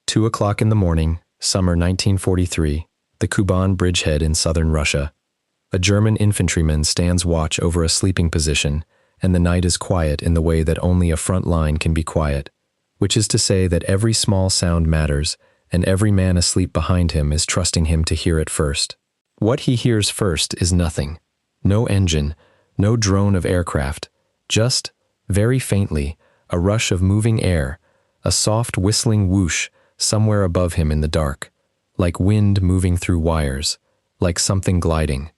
2 o'clock in the morning, summer 1943, the Kuban bridgehead in southern Russia. A German infantryman stands watch over a sleeping position, and the night is quiet in the way that only a front line can be quiet, which is to say that every small sound matters, and every man asleep behind him is trusting him to hear it first. What he hears first is nothing. No engine, no drone of aircraft, just, very faintly, a rush of moving air, a soft whistling whoosh somewhere above him in the dark, like wind moving through wires, like something gliding.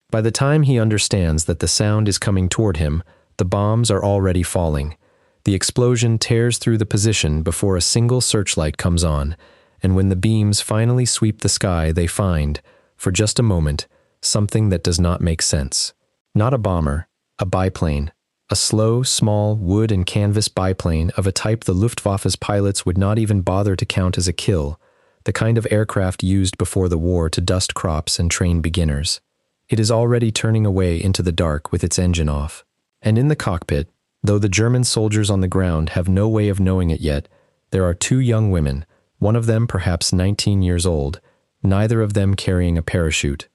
By the time he understands that the sound is coming toward him, the bombs are already falling. The explosion tears through the position before a single searchlight comes on, and when the beams finally sweep the sky, they find, for just a moment, something that does not make sense. Not a bomber, a biplane, a slow, small wood and canvas biplane of a type the Luftwaffe's pilots would not even bother to count as a kill, the kind of aircraft used before the war to dust crops and train beginners. It is already turning away into the dark with its engine off. And in the cockpit, though the German soldiers on the ground have no way of knowing it yet, there are two young women, one of them perhaps 19 years old, neither of them carrying a parachute.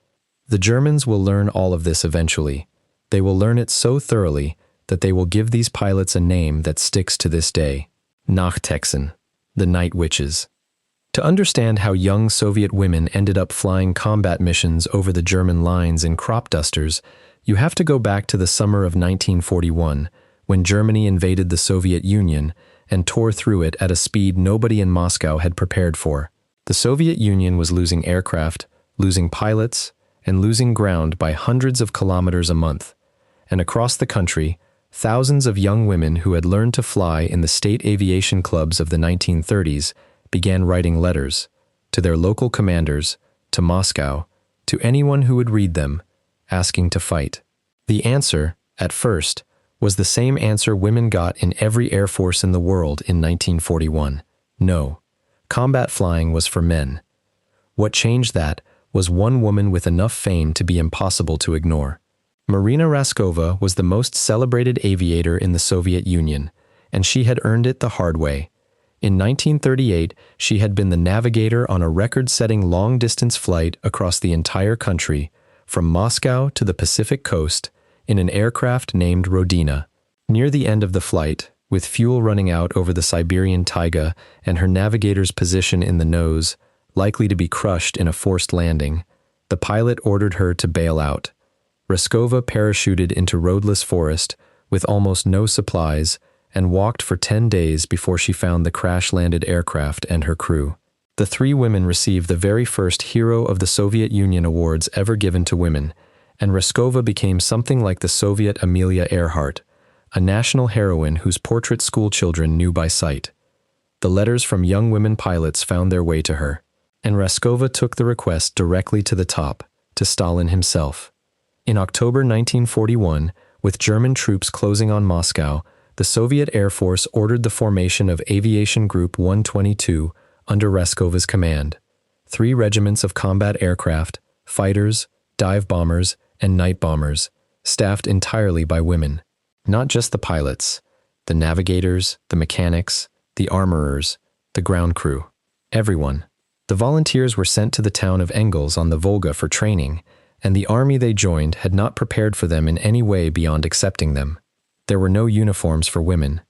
The Germans will learn all of this eventually. They will learn it so thoroughly that they will give these pilots a name that sticks to this day: Nachthexen, the night witches. To understand how young Soviet women ended up flying combat missions over the German lines in crop dusters, you have to go back to the summer of 1941, when Germany invaded the Soviet Union and tore through it at a speed nobody in Moscow had prepared for. The Soviet Union was losing aircraft, losing pilots, and losing ground by hundreds of kilometers a month. And across the country, thousands of young women who had learned to fly in the state aviation clubs of the 1930s began writing letters to their local commanders, to Moscow, to anyone who would read them, asking to fight. The answer, at first, was the same answer women got in every air force in the world in 1941. No, combat flying was for men. What changed that was one woman with enough fame to be impossible to ignore. Marina Raskova was the most celebrated aviator in the Soviet Union, and she had earned it the hard way. In 1938, she had been the navigator on a record-setting long-distance flight across the entire country, from Moscow to the Pacific coast, in an aircraft named Rodina. Near the end of the flight, with fuel running out over the Siberian taiga and her navigator's position in the nose, likely to be crushed in a forced landing, the pilot ordered her to bail out. Raskova parachuted into roadless forest with almost no supplies and walked for 10 days before she found the crash-landed aircraft and her crew. The three women received the very first Hero of the Soviet Union awards ever given to women, and Raskova became something like the Soviet Amelia Earhart, a national heroine whose portrait schoolchildren knew by sight. The letters from young women pilots found their way to her, and Raskova took the request directly to the top, to Stalin himself. In October 1941, with German troops closing on Moscow, the Soviet Air Force ordered the formation of Aviation Group 122 under Raskova's command. 3 regiments of combat aircraft, fighters, dive bombers, and night bombers, staffed entirely by women. Not just the pilots, the navigators, the mechanics, the armorers, the ground crew. Everyone. The volunteers were sent to the town of Engels on the Volga for training, and the army they joined had not prepared for them in any way beyond accepting them. There were no uniforms for women.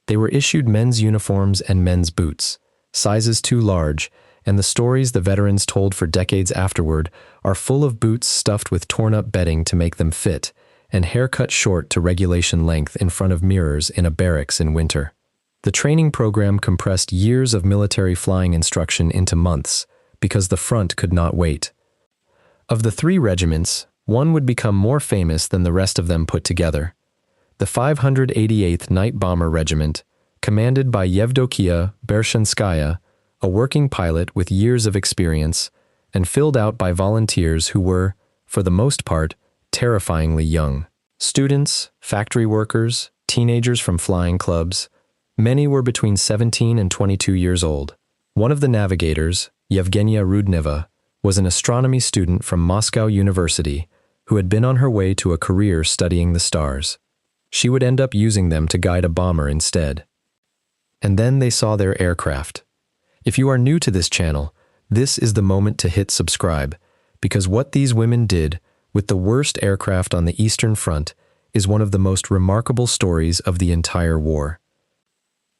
They were issued men's uniforms and men's boots, sizes too large, and the stories the veterans told for decades afterward are full of boots stuffed with torn-up bedding to make them fit, and hair cut short to regulation length in front of mirrors in a barracks in winter. The training program compressed years of military flying instruction into months, because the front could not wait. Of the 3 regiments, one would become more famous than the rest of them put together. The 588th Night Bomber Regiment, commanded by Yevdokia Bershanskaya, a working pilot with years of experience, and filled out by volunteers who were, for the most part, terrifyingly young. Students, factory workers, teenagers from flying clubs. Many were between 17 and 22 years old. One of the navigators, Yevgenia Rudneva, was an astronomy student from Moscow University who had been on her way to a career studying the stars. She would end up using them to guide a bomber instead. And then they saw their aircraft. If you are new to this channel, this is the moment to hit subscribe, because what these women did with the worst aircraft on the Eastern Front is one of the most remarkable stories of the entire war.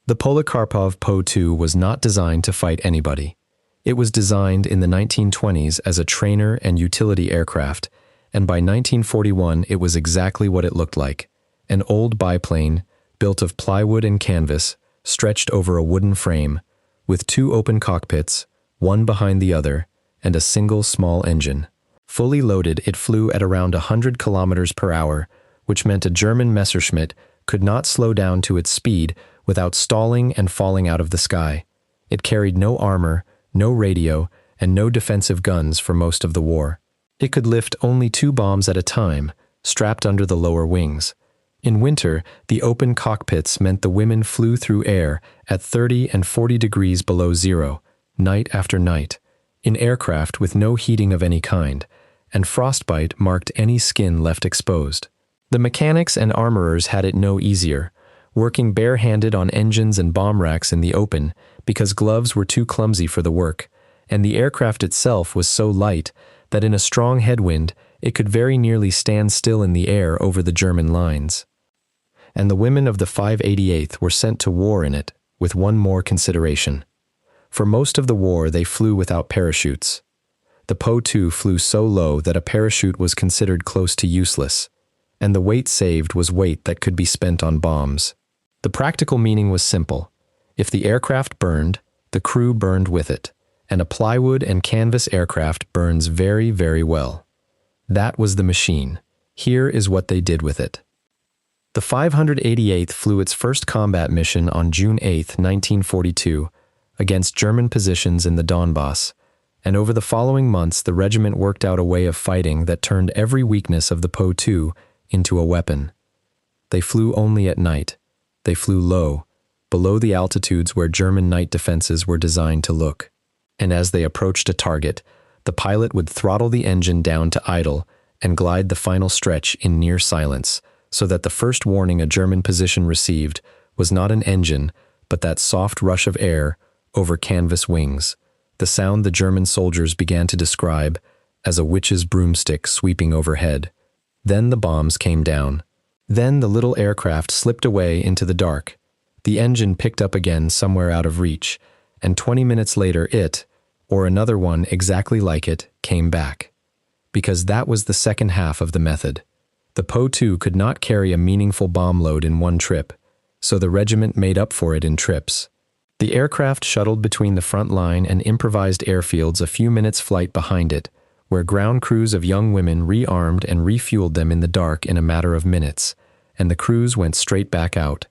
The Polikarpov Po-2 was not designed to fight anybody. It was designed in the 1920s as a trainer and utility aircraft, and by 1941 it was exactly what it looked like: an old biplane built of plywood and canvas stretched over a wooden frame, with two open cockpits, one behind the other, and a single small engine. Fully loaded, it flew at around 100 kilometers per hour, which meant a German Messerschmitt could not slow down to its speed without stalling and falling out of the sky. It carried no armor, no radio, and no defensive guns for most of the war. It could lift only 2 bombs at a time, strapped under the lower wings. In winter, the open cockpits meant the women flew through air at 30 and 40 degrees below zero, night after night, in aircraft with no heating of any kind, and frostbite marked any skin left exposed. The mechanics and armorers had it no easier, working barehanded on engines and bomb racks in the open because gloves were too clumsy for the work, and the aircraft itself was so light that in a strong headwind it could very nearly stand still in the air over the German lines. And the women of the 588th were sent to war in it, with one more consideration. For most of the war they flew without parachutes. The Po-2 flew so low that a parachute was considered close to useless, and the weight saved was weight that could be spent on bombs. The practical meaning was simple: if the aircraft burned, the crew burned with it, and a plywood and canvas aircraft burns very, very well. That was the machine. Here is what they did with it. The 588th flew its first combat mission on June 8, 1942, against German positions in the Donbass, and over the following months the regiment worked out a way of fighting that turned every weakness of the Po-2 into a weapon. They flew only at night. They flew low, below the altitudes where German night defenses were designed to look. And as they approached a target, the pilot would throttle the engine down to idle and glide the final stretch in near silence, so that the first warning a German position received was not an engine, but that soft rush of air over canvas wings, the sound the German soldiers began to describe as a witch's broomstick sweeping overhead. Then the bombs came down. Then the little aircraft slipped away into the dark. The engine picked up again somewhere out of reach, and 20 minutes later it, or another one exactly like it, came back. Because that was the second half of the method. The Po-2 could not carry a meaningful bomb load in one trip, so the regiment made up for it in trips. The aircraft shuttled between the front line and improvised airfields a few minutes' flight behind it, where ground crews of young women rearmed and refueled them in the dark in a matter of minutes, and the crews went straight back out.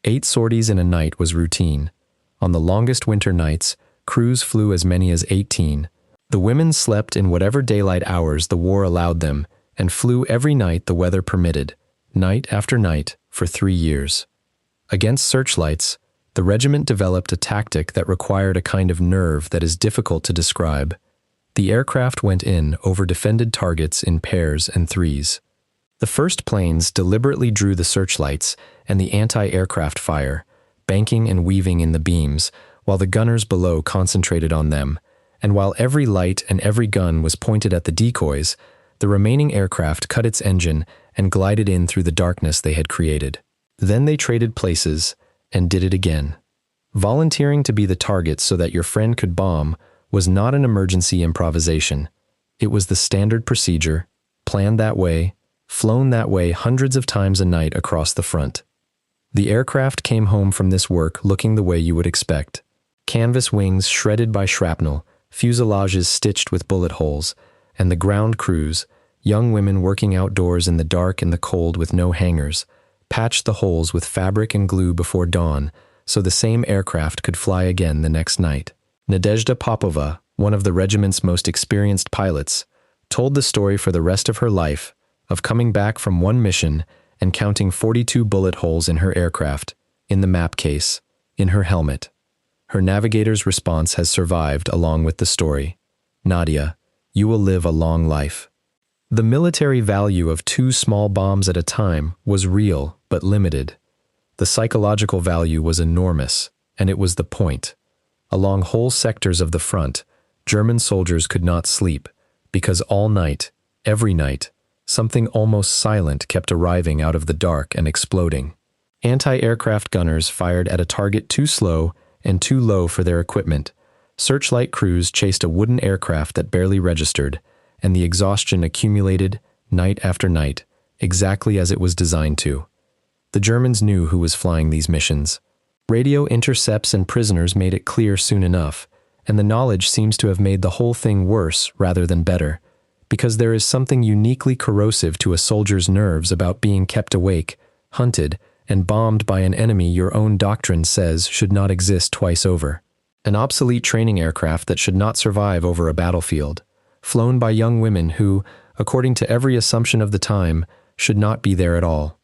8 sorties in a night was routine. On the longest winter nights, crews flew as many as 18. The women slept in whatever daylight hours the war allowed them, and flew every night the weather permitted, night after night, for 3 years. Against searchlights, the regiment developed a tactic that required a kind of nerve that is difficult to describe. The aircraft went in over defended targets in pairs and threes. The first planes deliberately drew the searchlights and the anti-aircraft fire, banking and weaving in the beams, while the gunners below concentrated on them, and while every light and every gun was pointed at the decoys, the remaining aircraft cut its engine and glided in through the darkness they had created. Then they traded places and did it again. Volunteering to be the target so that your friend could bomb was not an emergency improvisation. It was the standard procedure, planned that way, flown that way hundreds of times a night across the front. The aircraft came home from this work looking the way you would expect. Canvas wings shredded by shrapnel, fuselages stitched with bullet holes, and the ground crews, young women working outdoors in the dark and the cold with no hangers, patched the holes with fabric and glue before dawn so the same aircraft could fly again the next night. Nadezhda Popova, one of the regiment's most experienced pilots, told the story for the rest of her life of coming back from one mission and counting 42 bullet holes in her aircraft, in the map case, in her helmet. Her navigator's response has survived along with the story. Nadia, you will live a long life. The military value of 2 small bombs at a time was real but limited. The psychological value was enormous, and it was the point. Along whole sectors of the front, German soldiers could not sleep, because all night, every night, something almost silent kept arriving out of the dark and exploding. Anti-aircraft gunners fired at a target too slow and too low for their equipment. Searchlight crews chased a wooden aircraft that barely registered, and the exhaustion accumulated, night after night, exactly as it was designed to. The Germans knew who was flying these missions. Radio intercepts and prisoners made it clear soon enough, and the knowledge seems to have made the whole thing worse rather than better, because there is something uniquely corrosive to a soldier's nerves about being kept awake, hunted, and bombed by an enemy your own doctrine says should not exist twice over. An obsolete training aircraft that should not survive over a battlefield, flown by young women who, according to every assumption of the time, should not be there at all.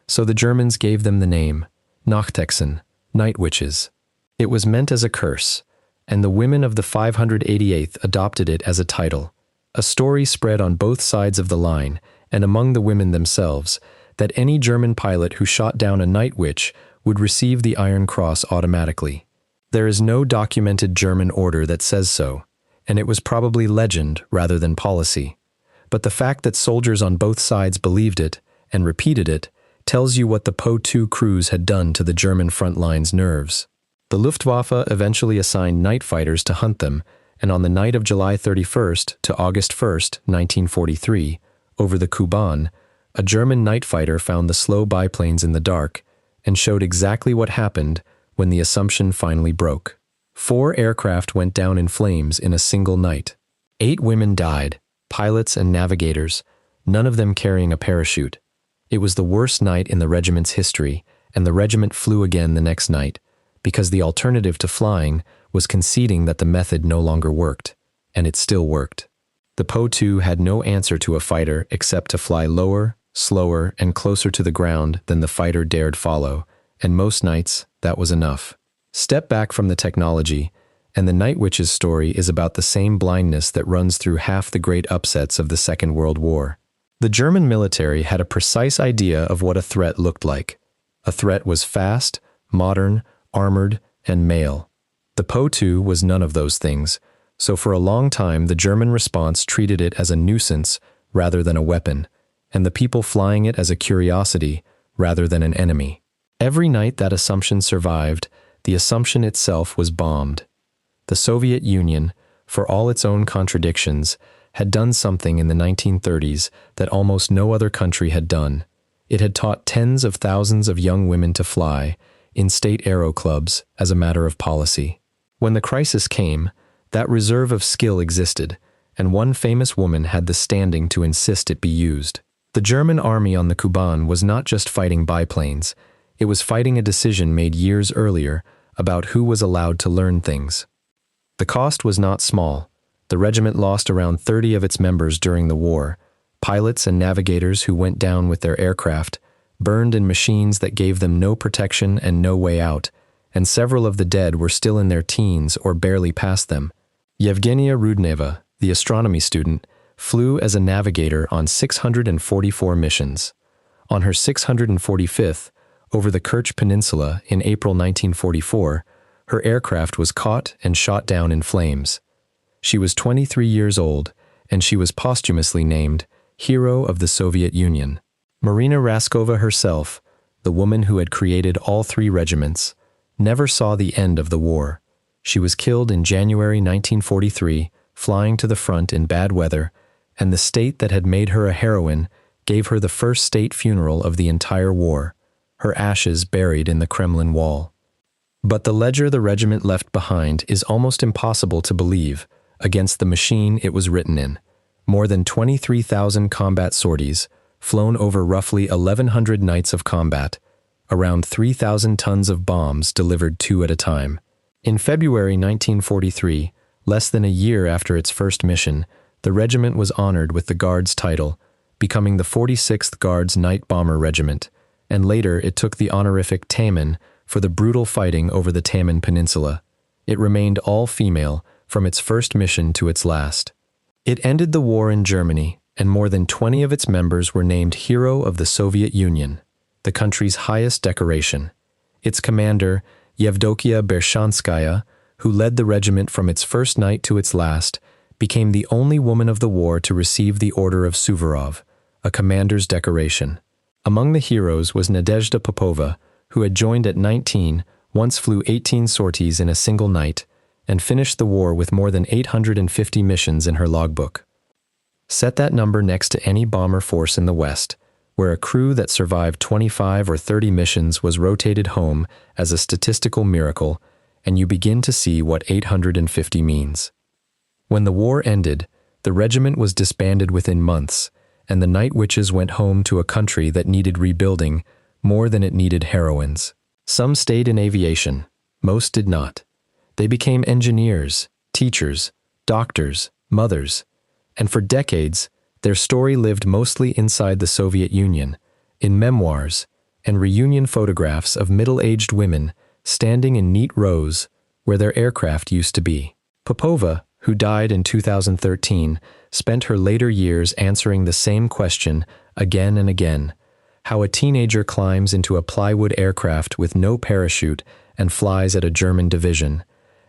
So the Germans gave them the name, Nachthexen, night witches. It was meant as a curse, and the women of the 588th adopted it as a title. A story spread on both sides of the line, and among the women themselves, that any German pilot who shot down a night witch would receive the Iron Cross automatically. There is no documented German order that says so, and it was probably legend rather than policy. But the fact that soldiers on both sides believed it and repeated it tells you what the Po-2 crews had done to the German front line's nerves. The Luftwaffe eventually assigned night fighters to hunt them, and on the night of July 31st to August 1st, 1943, over the Kuban, a German night fighter found the slow biplanes in the dark and showed exactly what happened when the assumption finally broke. 4 aircraft went down in flames in a single night. 8 women died, pilots and navigators, none of them carrying a parachute. It was the worst night in the regiment's history, and the regiment flew again the next night, because the alternative to flying was conceding that the method no longer worked, and it still worked. The Po-2 had no answer to a fighter except to fly lower, slower, and closer to the ground than the fighter dared follow, and most nights that was enough. Step back from the technology, and the Night Witch's story is about the same blindness that runs through half the great upsets of the Second World War. The German military had a precise idea of what a threat looked like. A threat was fast, modern, armored, and male. The Po-2 was none of those things, so for a long time the German response treated it as a nuisance rather than a weapon, and the people flying it as a curiosity rather than an enemy. Every night that assumption survived, the assumption itself was bombed. The Soviet Union, for all its own contradictions, had done something in the 1930s that almost no other country had done. It had taught tens of thousands of young women to fly, in state aero clubs, as a matter of policy. When the crisis came, that reserve of skill existed, and one famous woman had the standing to insist it be used. The German army on the Kuban was not just fighting biplanes, it was fighting a decision made years earlier about who was allowed to learn things. The cost was not small. The regiment lost around 30 of its members during the war, pilots and navigators who went down with their aircraft, burned in machines that gave them no protection and no way out, and several of the dead were still in their teens or barely past them. Yevgenia Rudneva, the astronomy student, flew as a navigator on 644 missions. On her 645th, over the Kerch Peninsula in April 1944, her aircraft was caught and shot down in flames. She was 23 years old, and she was posthumously named Hero of the Soviet Union. Marina Raskova herself, the woman who had created all 3 regiments, never saw the end of the war. She was killed in January 1943, flying to the front in bad weather, and the state that had made her a heroine gave her the first state funeral of the entire war, her ashes buried in the Kremlin wall. But the ledger the regiment left behind is almost impossible to believe against the machine it was written in. More than 23,000 combat sorties, flown over roughly 1,100 nights of combat, around 3,000 tons of bombs delivered 2 at a time. In February 1943, less than a year after its first mission, the regiment was honored with the Guards title, becoming the 46th Guards Night Bomber Regiment, and later it took the honorific Taman for the brutal fighting over the Taman Peninsula. It remained all-female from its first mission to its last. It ended the war in Germany, and more than 20 of its members were named Hero of the Soviet Union, the country's highest decoration. Its commander, Yevdokia Bershanskaya, who led the regiment from its first night to its last, became the only woman of the war to receive the Order of Suvorov, a commander's decoration. Among the heroes was Nadezhda Popova, who had joined at 19, once flew 18 sorties in a single night, and finished the war with more than 850 missions in her logbook. Set that number next to any bomber force in the West, where a crew that survived 25 or 30 missions was rotated home as a statistical miracle, and you begin to see what 850 means. When the war ended, the regiment was disbanded within months, and the night witches went home to a country that needed rebuilding more than it needed heroines. Some stayed in aviation, most did not. They became engineers, teachers, doctors, mothers, and for decades, their story lived mostly inside the Soviet Union, in memoirs and reunion photographs of middle-aged women standing in neat rows where their aircraft used to be. Popova, who died in 2013, spent her later years answering the same question again and again: how a teenager climbs into a Plywood aircraft with no parachute and flies at a German division,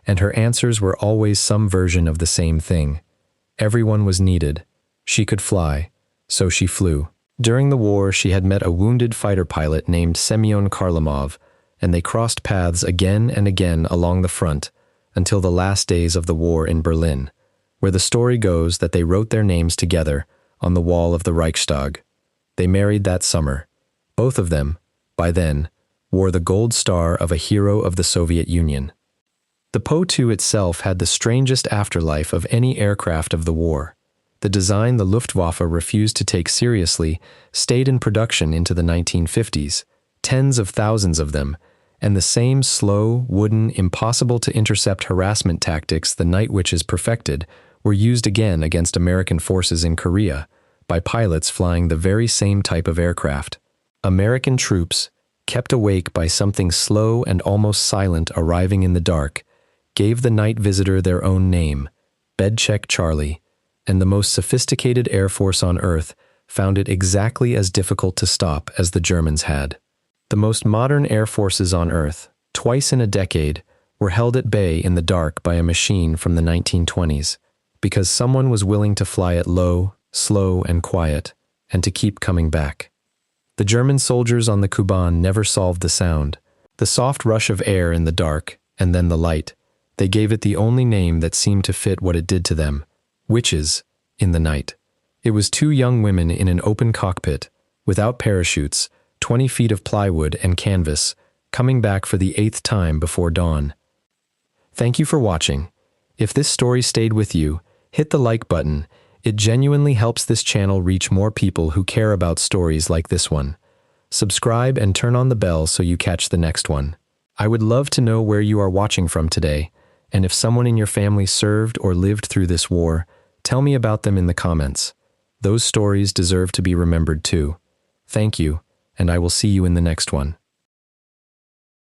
and her answers were always some version of the same thing. Everyone was needed. She could fly, so she flew. During the war, she had met a wounded fighter pilot named Semyon Kharlamov, and they crossed paths again and again along the front until the last days of the war in Berlin, where the story goes that they wrote their names together on the wall of the Reichstag. They married that summer. Both of them, by then, wore the gold star of a hero of the Soviet Union. The Po-2 itself had the strangest afterlife of any aircraft of the war. The design the Luftwaffe refused to take seriously stayed in production into the 1950s, tens of thousands of them, and the same slow, wooden, impossible-to-intercept harassment tactics the night witches perfected were used again against American forces in Korea by pilots flying the very same type of aircraft. American troops, kept awake by something slow and almost silent arriving in the dark, gave the night visitor their own name, Bedcheck Charlie, and the most sophisticated air force on Earth found it exactly as difficult to stop as the Germans had. The most modern air forces on Earth, twice in a decade, were held at bay in the dark by a machine from the 1920s, because someone was willing to fly it low, slow, and quiet, and to keep coming back. The German soldiers on the Kuban never solved the sound, the soft rush of air in the dark, and then the light. They gave it the only name that seemed to fit what it did to them: witches in the night. It was two young women in an open cockpit, without parachutes, 20 feet of plywood and canvas, coming back for the 8th time before dawn. Thank you for watching. If this story stayed with you, hit the like button. It genuinely helps this channel reach more people who care about stories like this one. Subscribe and turn on the bell so you catch the next one. I would love to know where you are watching from today, and if someone in your family served or lived through this war, tell me about them in the comments. Those stories deserve to be remembered too. Thank you, and I will see you in the next one.